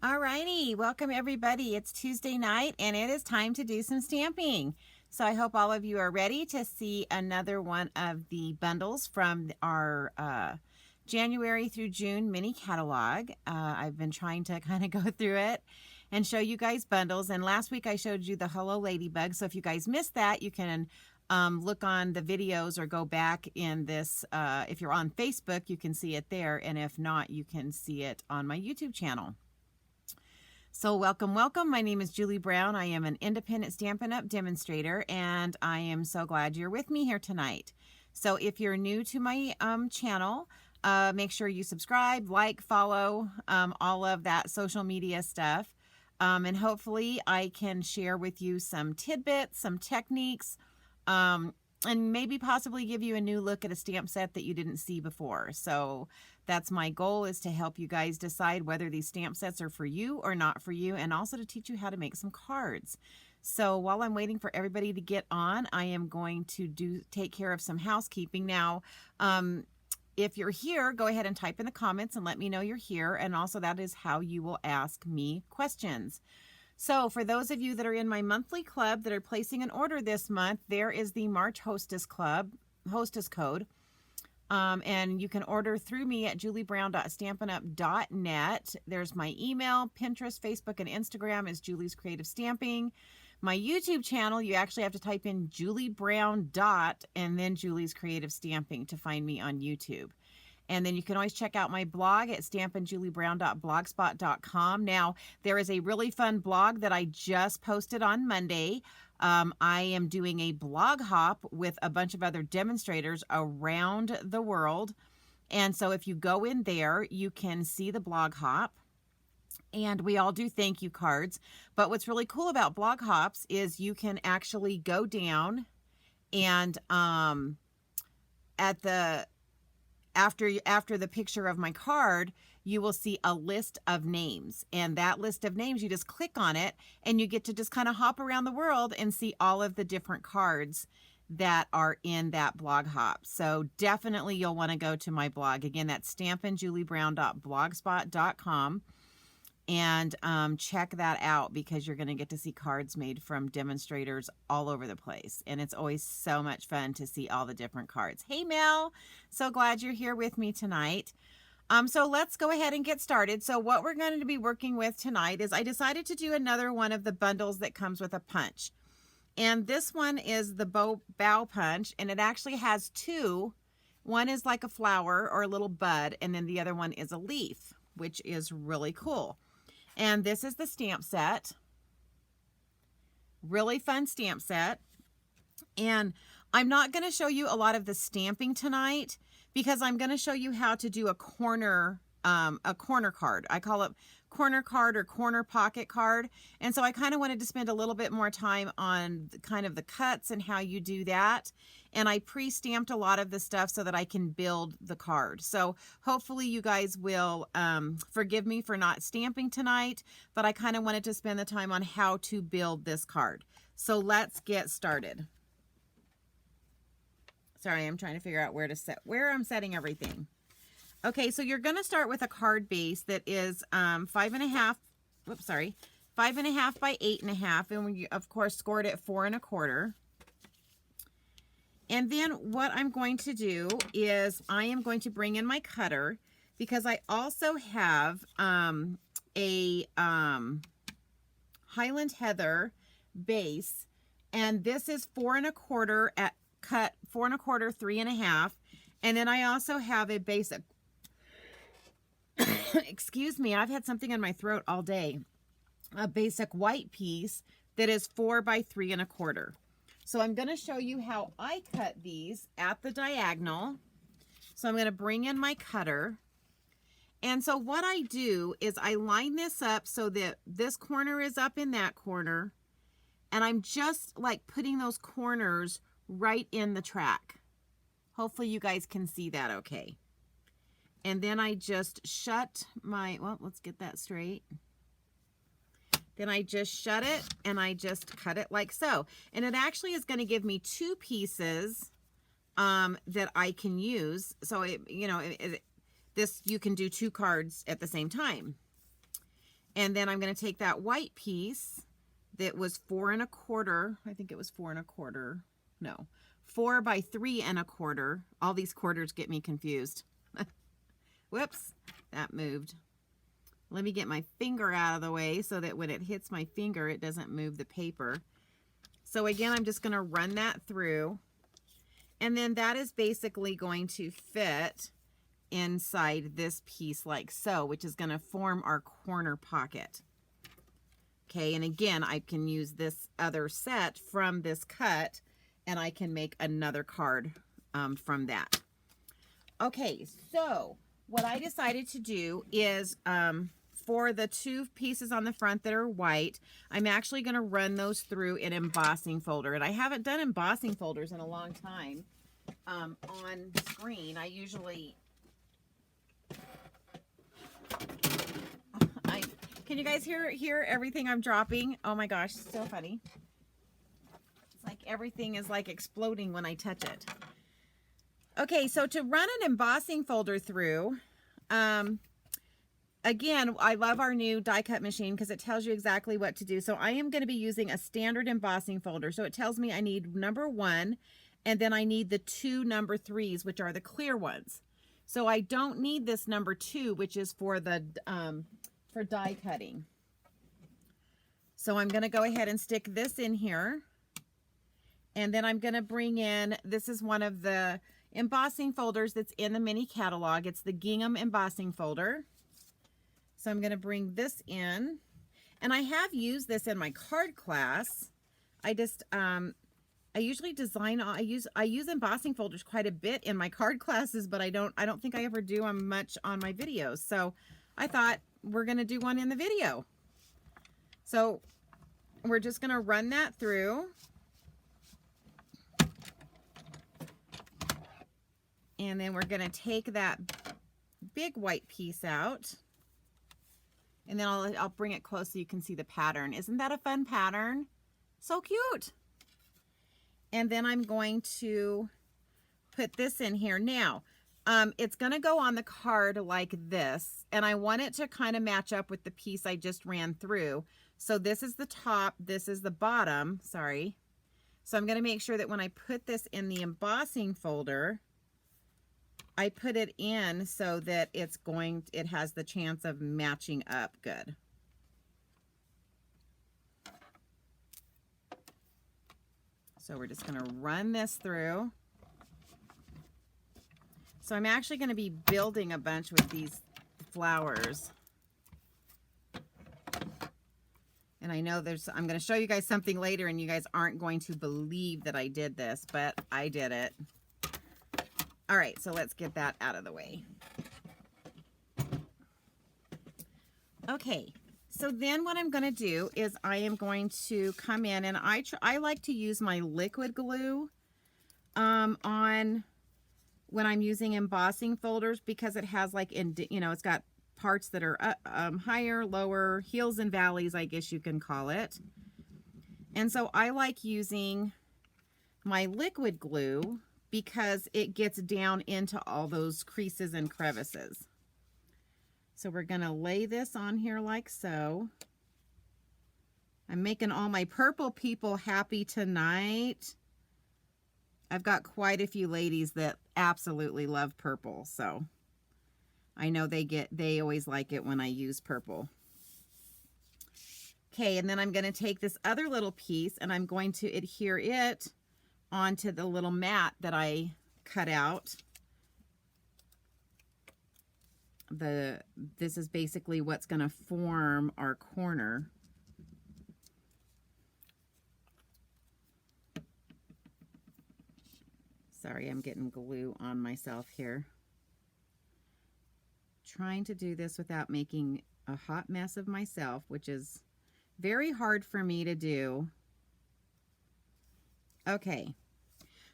Alrighty, welcome everybody. It's Tuesday night and it is time to do some stamping. So I hope all of you are ready to see another one of the bundles from our January through June mini catalog. I've been trying to kind of go through it and show you guys bundles. And last week I showed you the Hello Ladybug. So if you guys missed that, you can look on the videos or go back in this. If you're on Facebook, you can see it there. And if not, you can see it on my YouTube channel. So welcome, welcome. My name is Julie Brown. I am an independent Stampin' Up! Demonstrator, and I am so glad you're with me here tonight. So if you're new to my channel, make sure you subscribe, like, follow, all of that social media stuff. And hopefully I can share with you some tidbits, some techniques, and maybe possibly give you a new look at a stamp set that you didn't see before. So that's my goal, is to help you guys decide whether these stamp sets are for you or not for you, and also to teach you how to make some cards. So while I'm waiting for everybody to get on, I am going to take care of some housekeeping. Now, if you're here, go ahead and type in the comments and let me know you're here, and also that is how you will ask me questions. So for those of you that are in my monthly club that are placing an order this month, there is the March Hostess Club hostess code. And you can order through me at juliebrown.stampinup.net. There's my email, Pinterest, Facebook, and Instagram is Julie's Creative Stamping. My YouTube channel, you actually have to type in Julie Brown and then Julie's Creative Stamping to find me on YouTube. And then you can always check out my blog at stampinjulieBrown.blogspot.com. Now, there is a really fun blog that I just posted on Monday. I am doing a blog hop with a bunch of other demonstrators around the world. And so if you go in there, you can see the blog hop. And we all do thank you cards. But what's really cool about blog hops is you can actually go down and after the picture of my card, you will see a list of names, and that list of names, you just click on it and you get to just kind of hop around the world and see all of the different cards that are in that blog hop. So definitely you'll want to go to my blog. Again, that's stampinjulieBrown.blogspot.com. And check that out, because you're going to get to see cards made from demonstrators all over the place. And it's always so much fun to see all the different cards. Hey, Mel, so glad you're here with me tonight. So let's go ahead and get started. So what we're going to be working with tonight is I decided to do another one of the bundles that comes with a punch. And this one is the bow punch, and it actually has two. One is like a flower or a little bud, and then the other one is a leaf, which is really cool. And this is the stamp set. Really fun stamp set. And I'm not going to show you a lot of the stamping tonight, because I'm going to show you how to do a corner card. I call it corner card or corner pocket card. And so I kind of wanted to spend a little bit more time on kind of the cuts and how you do that. And I pre-stamped a lot of the stuff so that I can build the card. So hopefully you guys will forgive me for not stamping tonight, but I kind of wanted to spend the time on how to build this card. So let's get started. Sorry, I'm trying to figure out where I'm setting everything. Okay, so you're going to start with a card base that is 5.5 by 8.5, and we of course scored it 4 1/4. And then what I'm going to do is I am going to bring in my cutter, because I also have a Highland Heather base, and this is 4 1/4 at cut 4 1/4, 3 1/2, and then I also have a basic excuse me, I've had something in my throat all day. A basic white piece that is 4 by 3 1/4. So I'm going to show you how I cut these at the diagonal. So I'm going to bring in my cutter. And so what I do is I line this up so that this corner is up in that corner. And I'm just like putting those corners right in the track. Hopefully you guys can see that okay. And then I just shut my, well, let's get that straight. Then I just shut it and I just cut it like so. And it actually is going to give me two pieces that I can use. So, this you can do two cards at the same time. And then I'm going to take that white piece that was 4 1/4. I think it was 4 1/4. No, 4 by 3 1/4. All these quarters get me confused. Whoops, that moved. Let me get my finger out of the way so that when it hits my finger, it doesn't move the paper. So again, I'm just going to run that through. And then that is basically going to fit inside this piece like so, which is going to form our corner pocket. Okay, and again, I can use this other set from this cut, and I can make another card from that. Okay, so what I decided to do is for the 2 pieces on the front that are white, I'm actually going to run those through an embossing folder. And I haven't done embossing folders in a long time on screen. I usually... Can you guys hear everything I'm dropping? Oh my gosh, so funny. It's like everything is like exploding when I touch it. Okay, so to run an embossing folder through, again, I love our new die cut machine because it tells you exactly what to do. So I am going to be using a standard embossing folder. So it tells me I need number 1, and then I need the 2 number 3s, which are the clear ones. So I don't need this number 2, which is for the for die cutting. So I'm going to go ahead and stick this in here. And then I'm going to bring in, this is one of the embossing folders that's in the mini catalog. It's the gingham embossing folder. So I'm going to bring this in. And I have used this in my card class. I just, I usually design, I use embossing folders quite a bit in my card classes, but I don't think I ever do them much on my videos. So I thought, we're going to do one in the video. So we're just going to run that through. And then we're going to take that big white piece out. And then I'll bring it close so you can see the pattern. Isn't that a fun pattern? So cute. And then I'm going to put this in here. Now, it's going to go on the card like this, and I want it to kind of match up with the piece I just ran through. So this is the top, this is the bottom, sorry. So I'm going to make sure that when I put this in the embossing folder, I put it in so that it has the chance of matching up good. So we're just going to run this through. So I'm actually going to be building a bunch with these flowers. And I know I'm going to show you guys something later and you guys aren't going to believe that I did this, but I did it. All right, so let's get that out of the way. Okay, so then what I'm going to do is I am going to come in and I like to use my liquid glue on when I'm using embossing folders because it has like, it's got parts that are higher, lower, hills and valleys, I guess you can call it. And so I like using my liquid glue because it gets down into all those creases and crevices. So we're going to lay this on here like so. I'm making all my purple people happy tonight. I've got quite a few ladies that absolutely love purple, so I know they always like it when I use purple. Okay, and then I'm going to take this other little piece and I'm going to adhere it onto the little mat that I cut out. This is basically what's going to form our corner. Sorry, I'm getting glue on myself here. Trying to do this without making a hot mess of myself, which is very hard for me to do. Okay,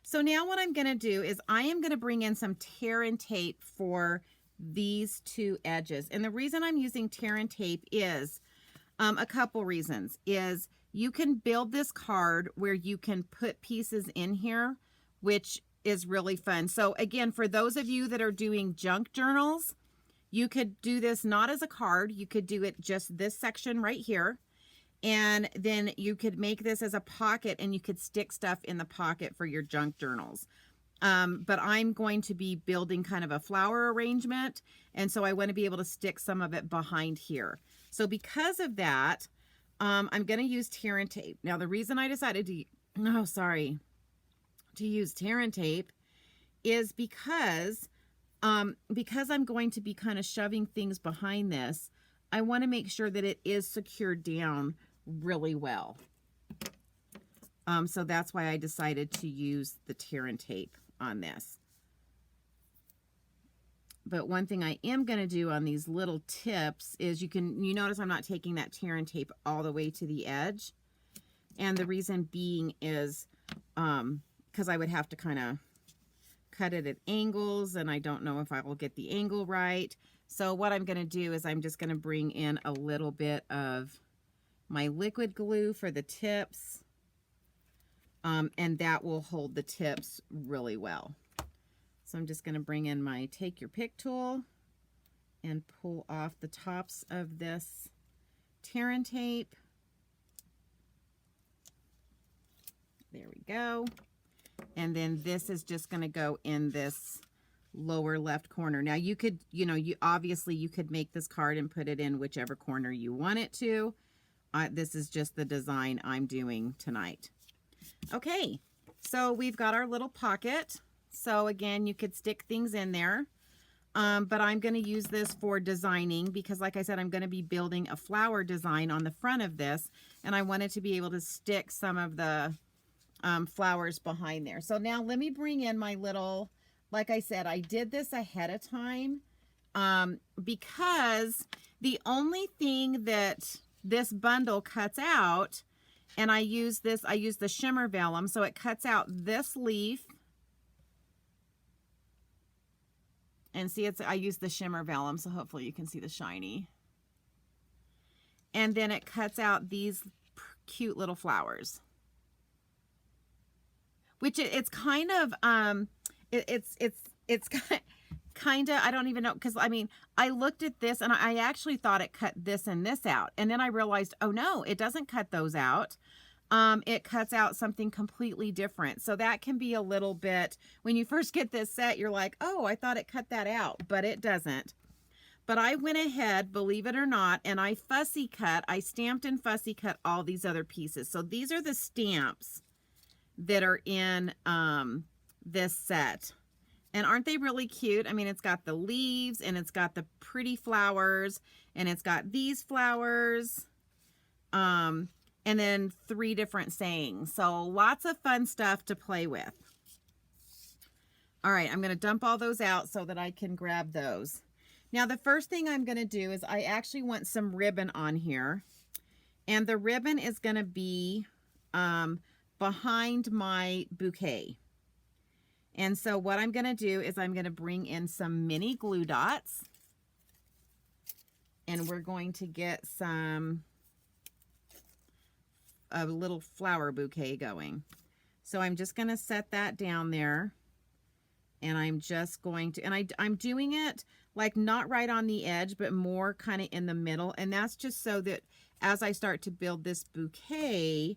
so now what I'm going to do is I am going to bring in some tear and tape for these 2 edges. And the reason I'm using tear and tape is a couple reasons. Is you can build this card where you can put pieces in here, which is really fun. So again, for those of you that are doing junk journals, You could do this not as a card. You could do it just this section right here. And then you could make this as a pocket, and you could stick stuff in the pocket for your junk journals. But I'm going to be building kind of a flower arrangement. And so I want to be able to stick some of it behind here. So because of that, I'm going to use tear and tape. Now, the reason I decided to use tear and tape is because I'm going to be kind of shoving things behind this. I want to make sure that it is secured down really well. So that's why I decided to use the tear and tape on this. But one thing I am going to do on these little tips is you notice I'm not taking that tear and tape all the way to the edge. And the reason being is because I would have to kind of cut it at angles, and I don't know if I will get the angle right. So what I'm going to do is I'm just going to bring in a little bit of my liquid glue for the tips. And that will hold the tips really well. So I'm just going to bring in my take your pick tool and pull off the tops of this tear and tape. There we go. And then this is just going to go in this lower left corner. Now you could, obviously you could make this card and put it in whichever corner you want it to. This is just the design I'm doing tonight. Okay, so we've got our little pocket. So again, you could stick things in there. But I'm going to use this for designing because, like I said, I'm going to be building a flower design on the front of this. And I wanted to be able to stick some of the flowers behind there. So now let me bring in my little, like I said, I did this ahead of time because the only thing that this bundle cuts out, and I use the shimmer vellum, so it cuts out this leaf. And see, I use the shimmer vellum, so hopefully you can see the shiny. And then it cuts out these cute little flowers. Which it's kind of, it's kind of, I don't even know, because I mean, I looked at this and I actually thought it cut this and this out. And then I realized, oh no, it doesn't cut those out. It cuts out something completely different. So that can be a little bit, when you first get this set, you're like, oh, I thought it cut that out, but it doesn't. But I went ahead, believe it or not, and I stamped and fussy cut all these other pieces. So these are the stamps that are in this set. And aren't they really cute? I mean, it's got the leaves and it's got the pretty flowers and it's got these flowers. And then 3 different sayings. So lots of fun stuff to play with. All right, I'm going to dump all those out so that I can grab those. Now, the first thing I'm going to do is I actually want some ribbon on here. And the ribbon is going to be behind my bouquet. And so what I'm going to do is I'm going to bring in some mini glue dots. And we're going to get a little flower bouquet going. So I'm just going to set that down there. And I'm just going to, and I'm doing it like not right on the edge, but more kind of in the middle. And that's just so that as I start to build this bouquet,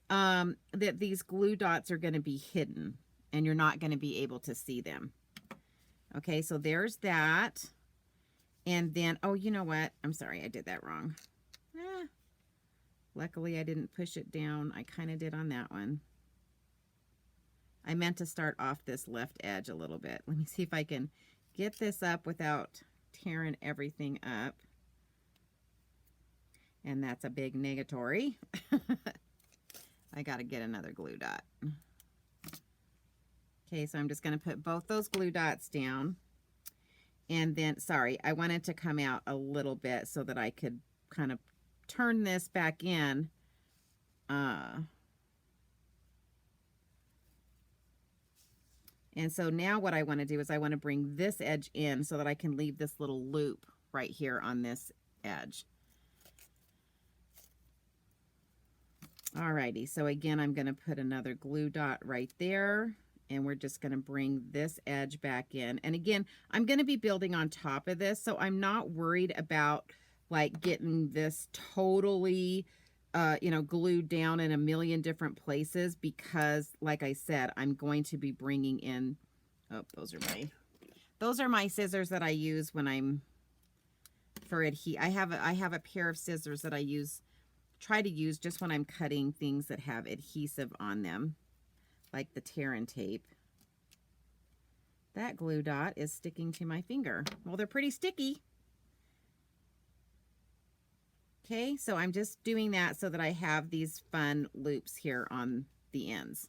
that these glue dots are going to be hidden and you're not going to be able to see them. Okay, so there's that. And then, oh, you know what? I'm sorry, I did that wrong. Luckily, I didn't push it down. I kind of did on that one. I meant to start off this left edge a little bit. Let me see if I can get this up without tearing everything up. And that's a big negatory. I got to get another glue dot. Okay, so I'm just going to put both those glue dots down. And then, sorry, I wanted to come out a little bit so that I could kind of turn this back in. And so now what I want to do is I want to bring this edge in so that I can leave this little loop right here on this edge. Alrighty, so again, I'm going to put another glue dot right there. And we're just going to bring this edge back in. And again, I'm going to be building on top of this, so I'm not worried about like getting this totally, you know, glued down in a million different places, because like I said, I'm going to be bringing in, oh, those are my scissors that I use when I'm for I have a pair of scissors that I try to use just when I'm cutting things that have adhesive on them, like the tear and tape. That glue dot is sticking to my finger. Well, they're pretty sticky. Okay, so I'm just doing that so that I have these fun loops here on the ends.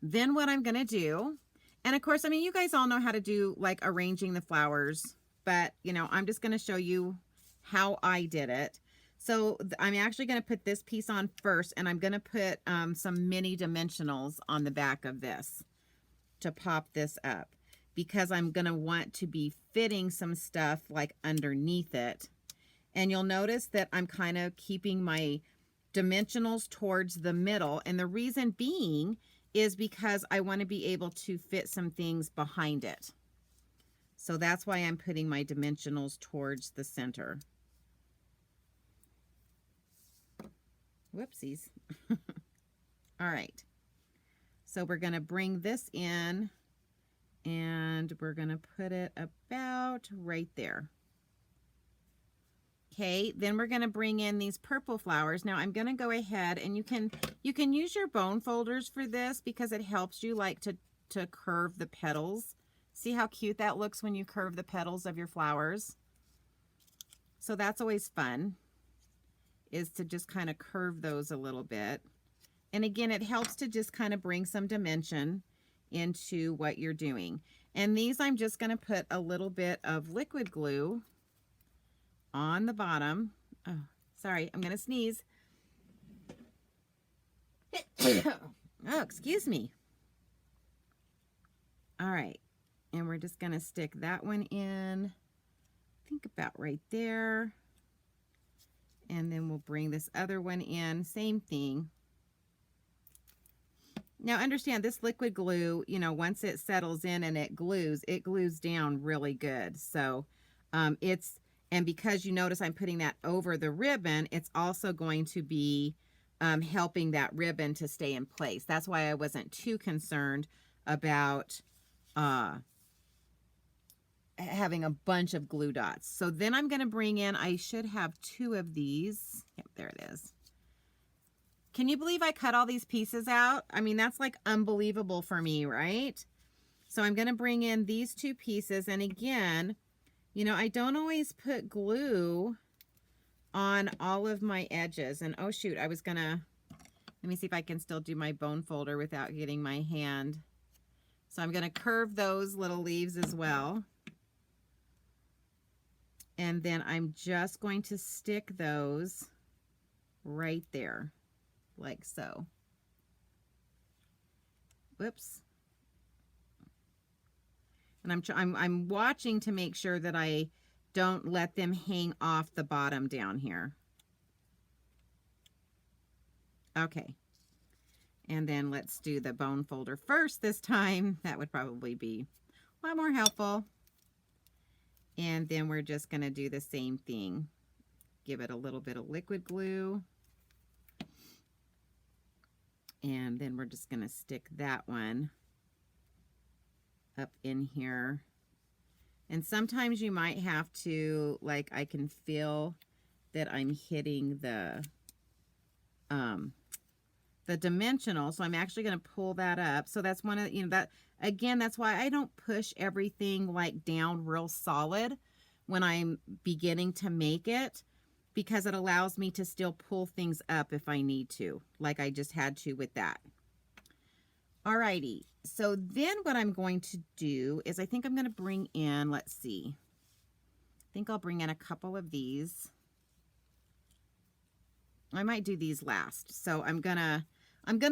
Then what I'm going to do, and of course, I mean, you guys all know how to do like arranging the flowers, but you know, I'm just going to show you how I did it. So I'm actually going to put this piece on first, and I'm going to put some mini dimensionals on the back of this to pop this up, because I'm going to want to be fitting some stuff like underneath it. And you'll notice that I'm kind of keeping my dimensionals towards the middle. And the reason being is because I want to be able to fit some things behind it. So that's why I'm putting my dimensionals towards the center. Whoopsies. All right. So we're going to bring this in, and we're going to put it about right there. Okay, then we're going to bring in these purple flowers. Now I'm going to go ahead, and you can use your bone folders for this, because it helps you like to curve the petals. See how cute that looks when you curve the petals of your flowers? So that's always fun, is to just kind of curve those a little bit. And again, it helps to just kind of bring some dimension into what you're doing. And these, I'm just going to put a little bit of liquid glue on the bottom. Oh, sorry, I'm going to sneeze. Oh, excuse me. All right. And we're just going to stick that one in, I think about right there. And then we'll bring this other one in, same thing. Now understand, this liquid glue, you know, once it settles in and it glues down really good. So and because you notice I'm putting that over the ribbon, it's also going to be helping that ribbon to stay in place. That's why I wasn't too concerned about having a bunch of glue dots. So then I'm going to bring in, I should have 2 of these. Yep, there it is. Can you believe I cut all these pieces out? I mean, that's like unbelievable for me, right? So I'm going to bring in these 2 pieces. And again, you know, I don't always put glue on all of my edges. And oh shoot, I was going to, let me see if I can still do my bone folder without getting my hand. So I'm going to curve those little leaves as well. And then I'm just going to stick those right there, like so. Whoops. And I'm watching to make sure that I don't let them hang off the bottom down here. Okay. And then let's do the bone folder first this time. That would probably be a lot more helpful. And then we're just going to do the same thing. Give it a little bit of liquid glue. And then we're just going to stick that one up in here. And sometimes you might have to, like, I can feel that I'm hitting the dimensional. So I'm actually going to pull that up. So that's one of, you know, that, again, that's why I don't push everything like down real solid when I'm beginning to make it, because it allows me to still pull things up if I need to, like I just had to with that. Alrighty, so then what I'm going to do is I think I'm going to bring in, let's see, I think I'll bring in a couple of these. I might do these last. So I'm gonna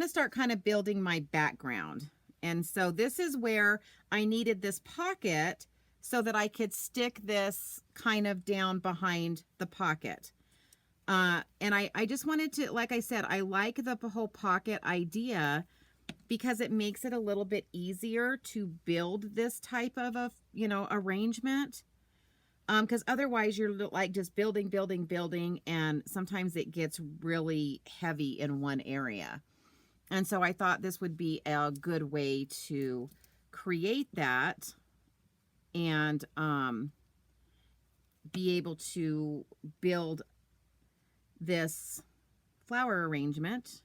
start kind of building my background. And so this is where I needed this pocket so that I could stick this kind of down behind the pocket. And I just wanted to, like I said, I like the whole pocket idea, because it makes it a little bit easier to build this type of a, you know, arrangement. Because otherwise you're like just building, building, building, and sometimes it gets really heavy in one area. And so I thought this would be a good way to create that and be able to build this flower arrangement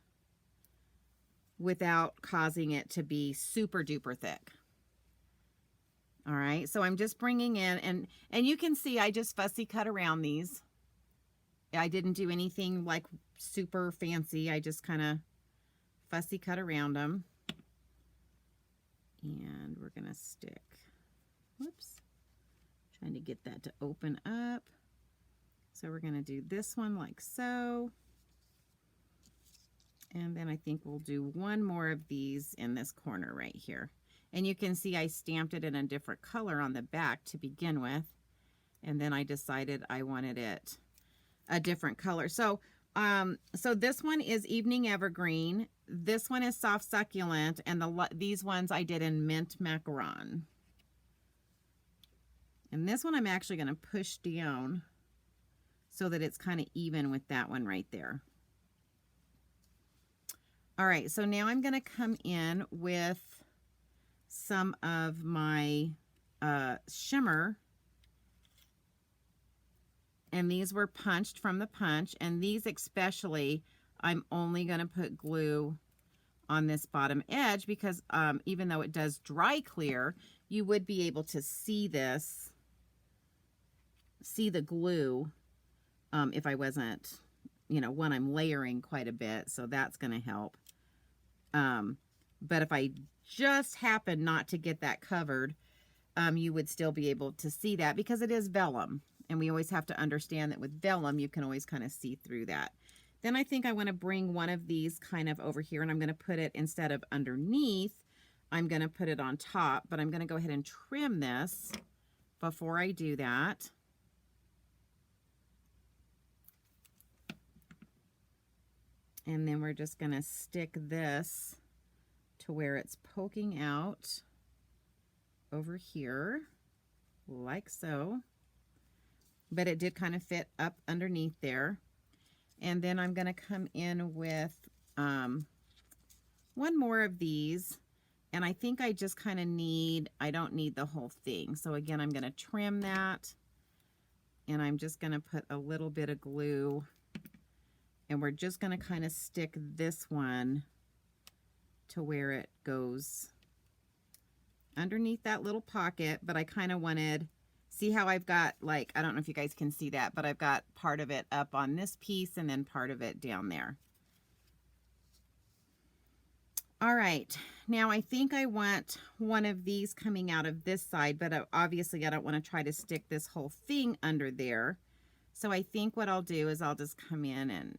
without causing it to be super duper thick. All right, so I'm just bringing in, and you can see I just fussy cut around these. I didn't do anything like super fancy. I just kind of fussy cut around them. And we're going to stick, whoops, trying to get that to open up. So we're going to do this one like so. And then I think we'll do one more of these in this corner right here. And you can see I stamped it in a different color on the back to begin with. And then I decided I wanted it a different color. So, so this one is Evening Evergreen. This one is Soft Succulent. And these ones I did in Mint Macaron. And this one I'm actually going to push down so that it's kind of even with that one right there. All right, so now I'm going to come in with some of my shimmer, and these were punched from the punch, and these especially I'm only going to put glue on this bottom edge because even though it does dry clear, you would be able to see this, see the glue if I wasn't, you know, one, I'm layering quite a bit, so that's going to help. But if I just happen not to get that covered, you would still be able to see that because it is vellum. And we always have to understand that with vellum, you can always kind of see through that. Then I think I want to bring one of these kind of over here, and I'm going to put it, instead of underneath, I'm going to put it on top, but I'm going to go ahead and trim this before I do that. And then we're just going to stick this to where it's poking out over here, like so. But it did kind of fit up underneath there. And then I'm going to come in with one more of these. And I think I just kind of need, I don't need the whole thing. So again, I'm going to trim that. And I'm just going to put a little bit of glue. And we're just going to kind of stick this one to where it goes underneath that little pocket. But I kind of wanted, see how I've got, like, I don't know if you guys can see that, but I've got part of it up on this piece and then part of it down there. All right, now I think I want one of these coming out of this side, but obviously I don't want to try to stick this whole thing under there. So I think what I'll do is I'll just come in and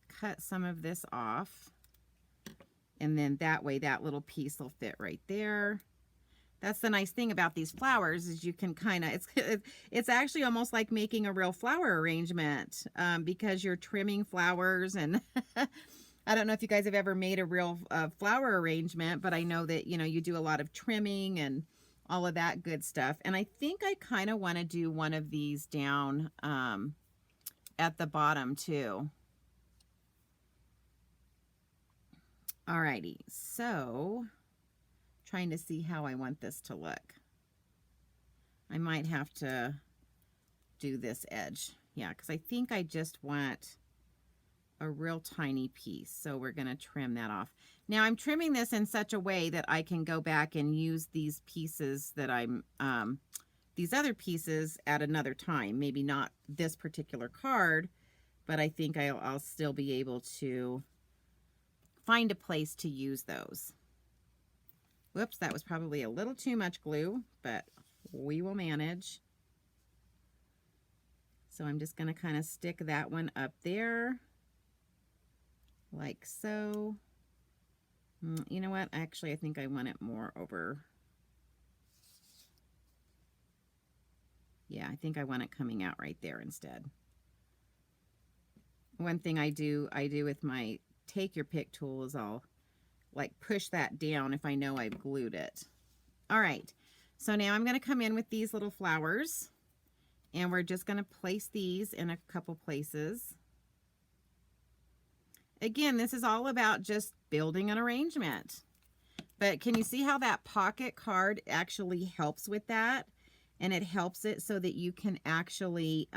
cut some of this off. And then that way that little piece will fit right there. That's the nice thing about these flowers is you can kind of, it's actually almost like making a real flower arrangement because you're trimming flowers. And I don't know if you guys have ever made a real flower arrangement, but I know that, you know, you do a lot of trimming and all of that good stuff. And I think I kind of want to do one of these down at the bottom too. Alrighty, so trying to see how I want this to look. I might have to do this edge. Yeah, because I think I just want a real tiny piece. So we're going to trim that off. Now I'm trimming this in such a way that I can go back and use these pieces that I'm, these other pieces at another time. Maybe not this particular card, but I think I'll still be able to find a place to use those. Whoops, that was probably a little too much glue, but we will manage. So I'm just going to kind of stick that one up there, like so. You know what? Actually, I think I want it more over. Yeah, I think I want it coming out right there instead. One thing I do with my take your pick tool is I'll like push that down if I know I've glued it. All right, so now I'm going to come in with these little flowers, and we're just going to place these in a couple places. Again, this is all about just building an arrangement. But can you see how that pocket card actually helps with that? And it helps it so that you can actually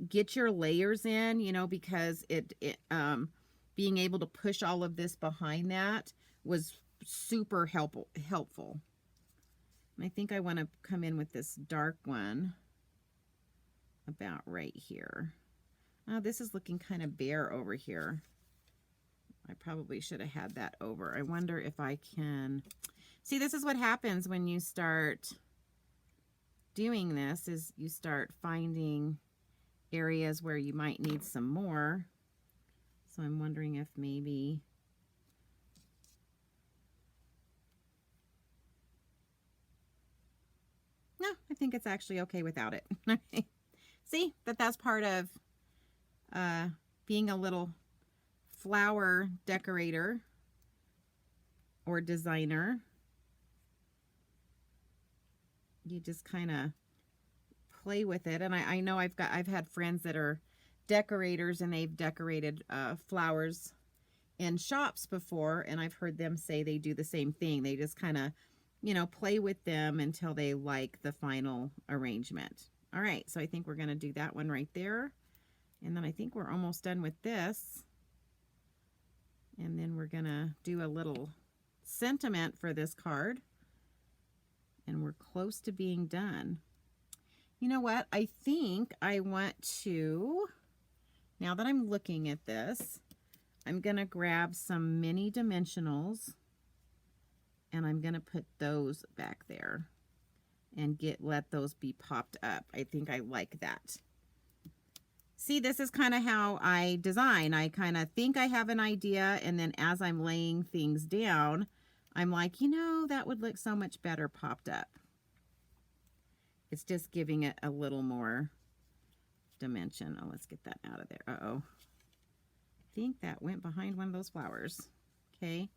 get your layers in, you know, because being able to push all of this behind that was super helpful. And I think I want to come in with this dark one about right here. Oh, this is looking kind of bare over here. I probably should have had that over. I wonder if I can... See, this is what happens when you start doing this, is you start finding areas where you might need some more. So I'm wondering if maybe... No, I think it's actually okay without it. See, that's part of being a little flower decorator or designer. You just kind of play with it. And I know I've had friends that are decorators, and they've decorated flowers in shops before, and I've heard them say they do the same thing. They just kind of, you know, play with them until they like the final arrangement. All right, so I think we're going to do that one right there. And then I think we're almost done with this. And then we're going to do a little sentiment for this card. And we're close to being done. You know what? I think I want to, now that I'm looking at this, I'm going to grab some mini dimensionals, and I'm going to put those back there and let those be popped up. I think I like that. See, this is kind of how I design. I kind of think I have an idea, and then as I'm laying things down, I'm like, you know, that would look so much better popped up. It's just giving it a little more dimension. Oh, let's get that out of there. Uh-oh. I think that went behind one of those flowers. Okay.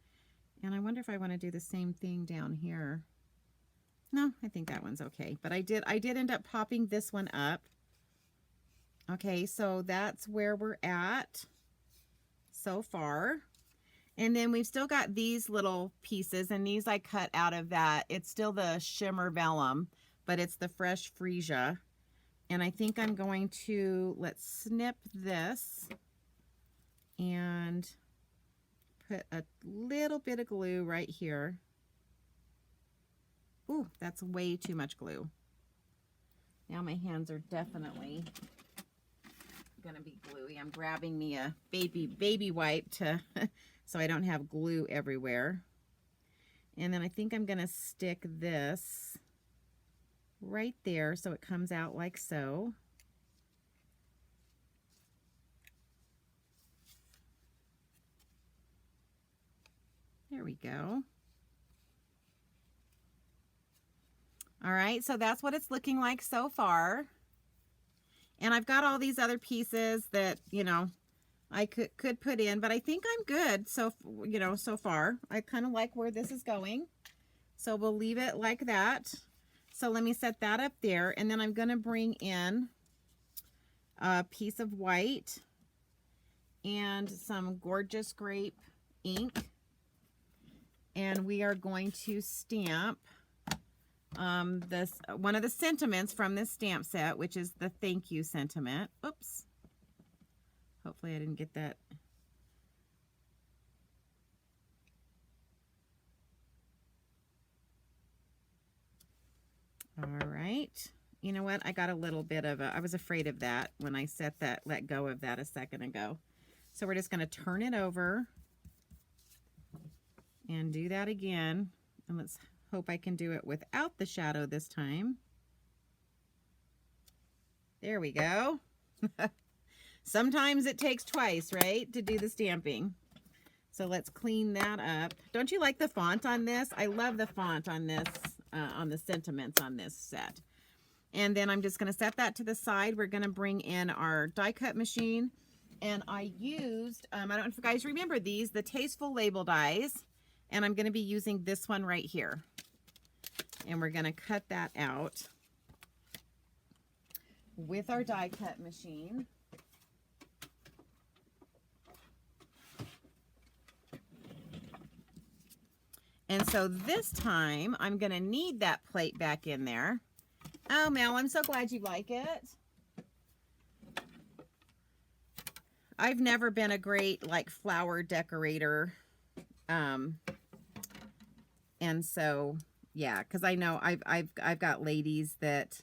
And I wonder if I want to do the same thing down here. No, I think that one's okay. But I did end up popping this one up. Okay, so that's where we're at so far. And then we've still got these little pieces, and these I cut out of that. It's still the shimmer vellum, but it's the fresh freesia. And I think I'm going to, let's snip this and put a little bit of glue right here. Ooh, that's way too much glue. Now my hands are definitely gonna be gluey. I'm grabbing me a baby wipe to so I don't have glue everywhere. And then I think I'm gonna stick this right there so it comes out like so. There we go. All right, so that's what it's looking like so far. And I've got all these other pieces that, you know, I could put in, but I think I'm good. So, you know, so far, I kind of like where this is going. So we'll leave it like that. So let me set that up there. And then I'm going to bring in a piece of white and some gorgeous grape ink. And we are going to stamp this one of the sentiments from this stamp set, which is the thank you sentiment. Oops. Hopefully I didn't get that. All right. You know what? I got a little bit of I was afraid of that when I let go of that a second ago. So we're just going to turn it over and do that again. And let's hope I can do it without the shadow this time. There we go. Sometimes it takes twice, right, to do the stamping. So let's clean that up. Don't you like the font on this? I love the font on this, on the sentiments on this set. And then I'm just going to set that to the side. We're going to bring in our die cut machine. And I used, I don't know if you guys remember these, the Tasteful Label dies. And I'm going to be using this one right here. And we're going to cut that out with our die cut machine. And so this time I'm going to knead that plate back in there. Oh, Mel, I'm so glad you like it. I've never been a great like flower decorator. And so, yeah, because I know I've got ladies that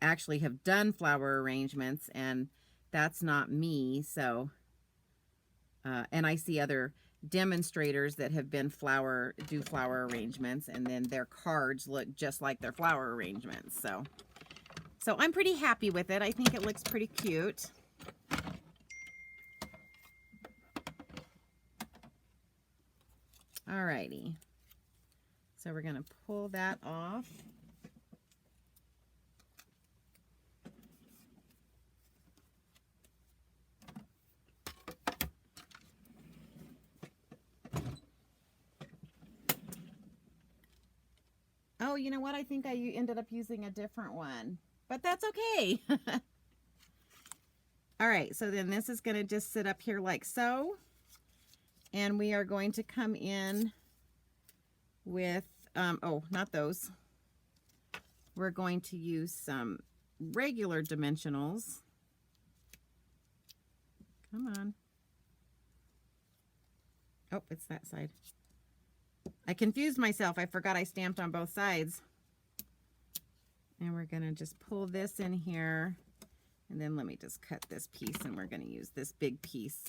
actually have done flower arrangements, and that's not me. So, and I see other demonstrators that have been do flower arrangements, and then their cards look just like their flower arrangements. So I'm pretty happy with it. I think it looks pretty cute. Alrighty. So we're going to pull that off. Oh, you know what? I think I ended up using a different one, but that's okay. All right, so then this is going to just sit up here like so. And we are going to come in with, oh, not those. We're going to use some regular dimensionals. Come on. Oh, it's that side. I confused myself. I forgot I stamped on both sides. And we're going to just pull this in here. And then let me just cut this piece, and we're going to use this big piece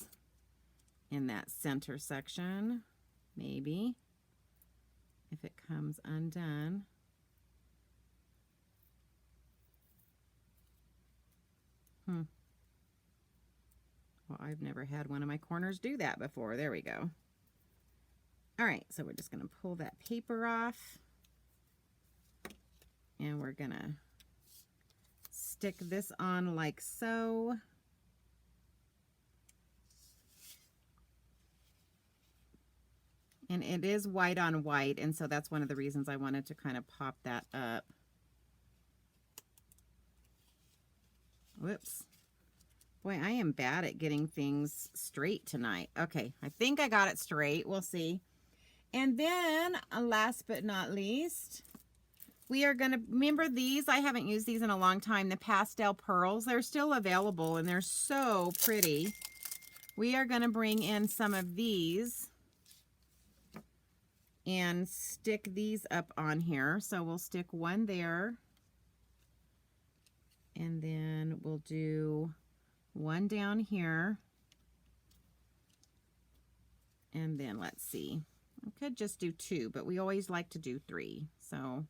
in that center section. Maybe. If it comes undone. Well, I've never had one of my corners do that before. There we go. All right, so we're just going to pull that paper off, and we're going to stick this on like so. And it is white on white, and so that's one of the reasons I wanted to kind of pop that up. Whoops. Boy, I am bad at getting things straight tonight. Okay, I think I got it straight. We'll see. And then, last but not least, we are going to, remember these? I haven't used these in a long time, the Pastel Pearls. They're still available, and they're so pretty. We are going to bring in some of these and stick these up on here. So we'll stick one there, and then we'll do one down here, and then let's see, I could just do two, but we always like to do three. So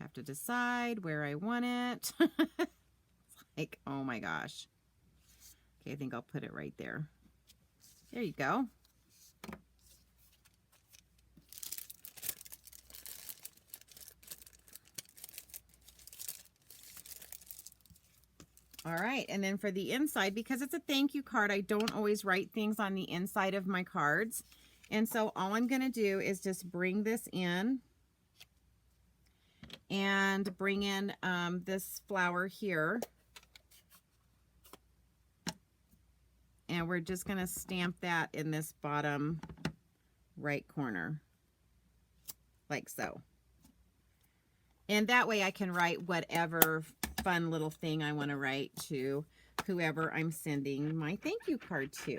have to decide where I want it. It's like, oh my gosh. Okay, I think I'll put it right there. There you go. All right, and then for the inside, because it's a thank you card, I don't always write things on the inside of my cards. And so all I'm going to do is just bring this in and bring in this flower here. And we're just going to stamp that in this bottom right corner, like so. And that way I can write whatever fun little thing I want to write to whoever I'm sending my thank you card to.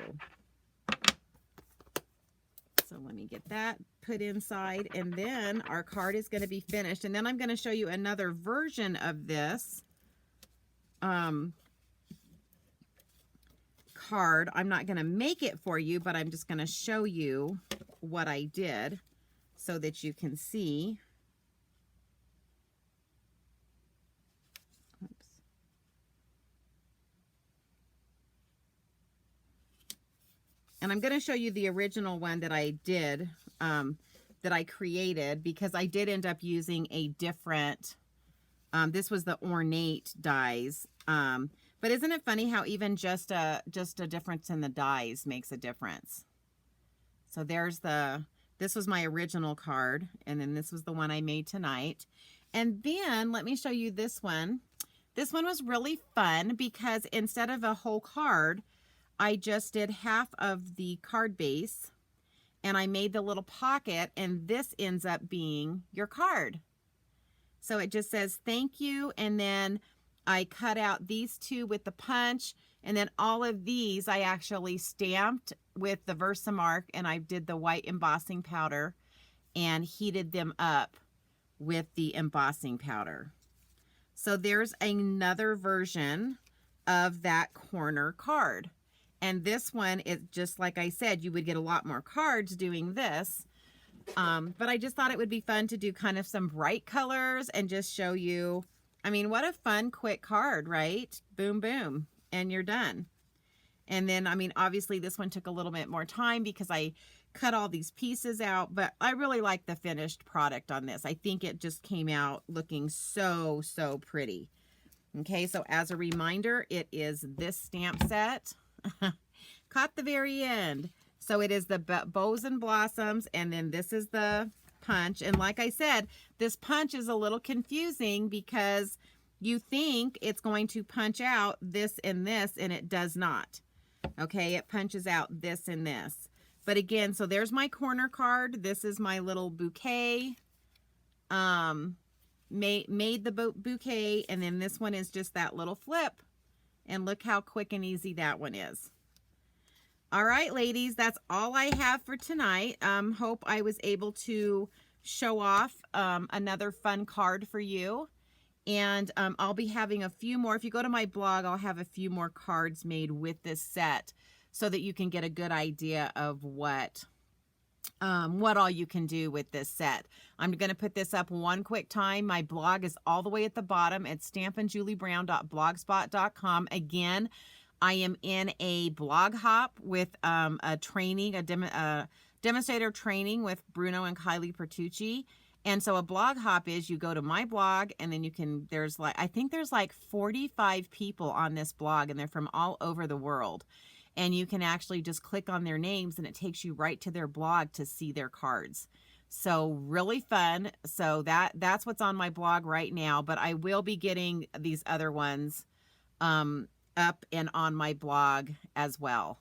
So let me get that put inside, and then our card is going to be finished. And then I'm going to show you another version of this card. I'm not going to make it for you, but I'm just going to show you what I did so that you can see. And I'm going to show you the original one that I did, that I created, because I did end up using a different, this was the ornate dies, But isn't it funny how even just a difference in the dies makes a difference? So there's this was my original card, and then this was the one I made tonight. And then let me show you this one. This one was really fun because instead of a whole card, I just did half of the card base and I made the little pocket, and this ends up being your card. So it just says thank you, and then I cut out these two with the punch, and then all of these I actually stamped with the Versamark, and I did the white embossing powder and heated them up with the embossing powder. So there's another version of that corner card. And this one is just like I said, you would get a lot more cards doing this. But I just thought it would be fun to do kind of some bright colors and just show you. I mean, what a fun, quick card, right? Boom, boom, and you're done. And then, I mean, obviously this one took a little bit more time because I cut all these pieces out, but I really like the finished product on this. I think it just came out looking so, so pretty. Okay, so as a reminder, it is this stamp set. Caught the very end. So it is the Boughs and Blossoms, and then this is the punch. And like I said, this punch is a little confusing because you think it's going to punch out this and this, and it does not. Okay, it punches out this and this. But again, so there's my corner card. This is my little bouquet. Made the bouquet, and then this one is just that little flip. And look how quick and easy that one is. All right, ladies, that's all I have for tonight. Hope I was able to show off another fun card for you. And I'll be having a few more. If you go to my blog, I'll have a few more cards made with this set so that you can get a good idea of what all you can do with this set. I'm going to put this up one quick time. My blog is all the way at the bottom. It's stampinjulieBrown.blogspot.com. Again, I am in a blog hop with a training, a demonstrator training with Bruno and Kylie Pertucci. And so a blog hop is you go to my blog, and then you can, I think there's like 45 people on this blog, and they're from all over the world. And you can actually just click on their names, and it takes you right to their blog to see their cards. So really fun. So that's what's on my blog right now, but I will be getting these other ones up and on my blog as well.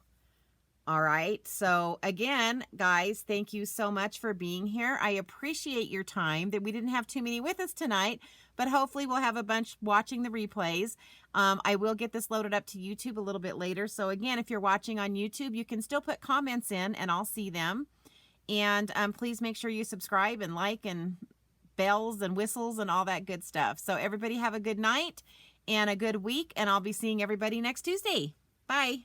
All right. So again, guys, thank you so much for being here. I appreciate your time. That we didn't have too many with us tonight, but hopefully we'll have a bunch watching the replays. I will get this loaded up to YouTube a little bit later. So again, if you're watching on YouTube, you can still put comments in and I'll see them. And please make sure you subscribe and like and bells and whistles and all that good stuff. So everybody have a good night and a good week, and I'll be seeing everybody next Tuesday. Bye.